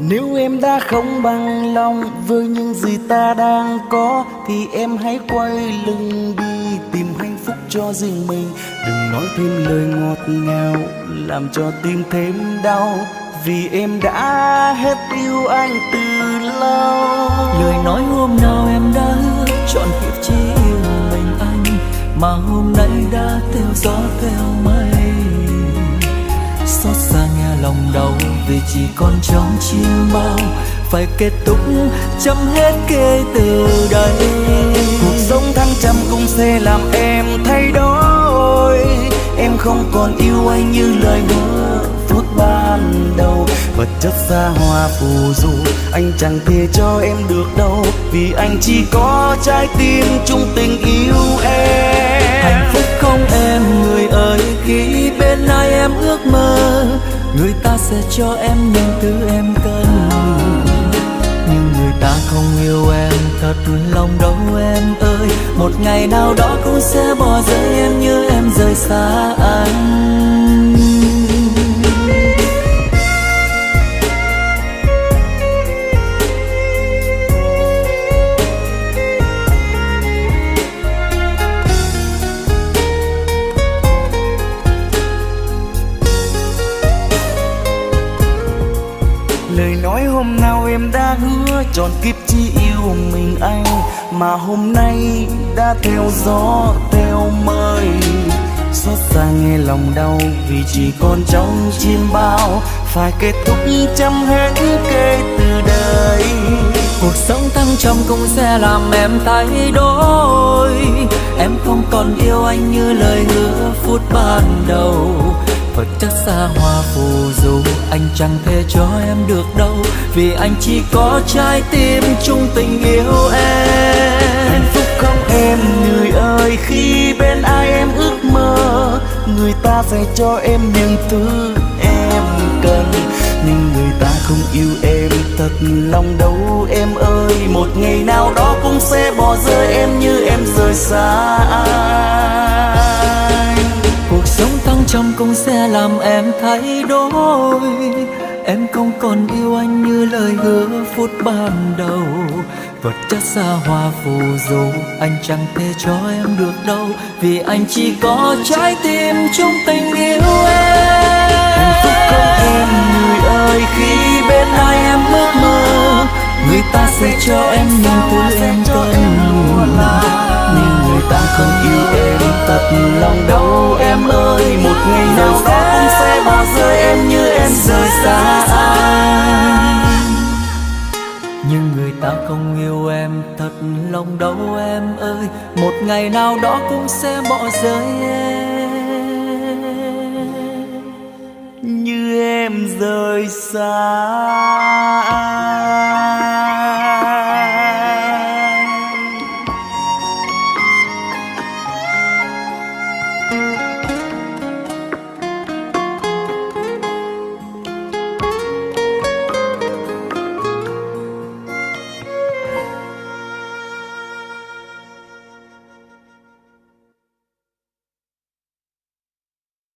Nếu em đã không bằng lòng với những gì ta đang có, thì em hãy quay lưng đi tìm hạnh phúc cho riêng mình. Đừng nói thêm lời ngọt ngào làm cho tim thêm đau, vì em đã hết yêu anh từ lâu. Lời nói hôm nào em đã hứa trọn kiếp chỉ yêu mình anh, mà hôm nay đã theo gió theo mây. Xót xa nghe lòng đau vì chỉ còn trong chim bao, phải kết thúc chấm hết kể từ đây. Cuộc sống thăng trầm cũng sẽ làm em thay đổi. Em không còn yêu anh như lời hứa phút ban đầu. Vật chất xa hoa phù du anh chẳng thể cho em được đâu, vì anh chỉ có trái tim chung tình yêu em. Hạnh phúc không em người ơi, khi bên ai em ước mơ, người ta sẽ cho em những thứ em cần. Nhưng người ta không yêu em thật lòng đâu em ơi, một ngày nào đó cũng sẽ bỏ rơi em như em rời xa anh. Lời nói hôm nào em đã hứa trọn kiếp chỉ yêu mình anh, mà hôm nay đã theo gió theo mây. Xót xa nghe lòng đau vì chỉ còn trong chim bao, phải kết thúc chấm hết kể từ đây. Cuộc sống thăng trầm cũng sẽ làm em thay đổi. Em không còn yêu anh như lời hứa phút ban đầu. Vật chất xa hoa phù du anh chẳng thể cho em được đâu, vì anh chỉ có trái tim chung tình yêu em. Hạnh phúc không em người ơi, khi bên ai em ước mơ, người ta sẽ cho em những thứ em cần. Nhưng người ta không yêu em thật lòng đâu em ơi, một ngày nào đó cũng sẽ bỏ rơi em như em rời xa anh. Cuộc sống thăng trầm cũng sẽ làm em thay đổi. Em không còn yêu anh như lời hứa phút ban đầu. Vật chất xa hoa phù du anh chẳng thể cho em được đâu, vì anh chỉ có trái tim chung tình yêu em. Hạnh phúc không em người ơi, khi bên ai em ước mơ, người ta sẽ cho em những thứ em cần. Nhưng người ta không yêu em thật lòng đâu em ơi, một ngày nào đó cũng sẽ bỏ rơi em như em rời xa anh. Nhưng người ta không yêu em thật lòng đâu em ơi, một ngày nào đó cũng sẽ bỏ rơi em như em rời xa.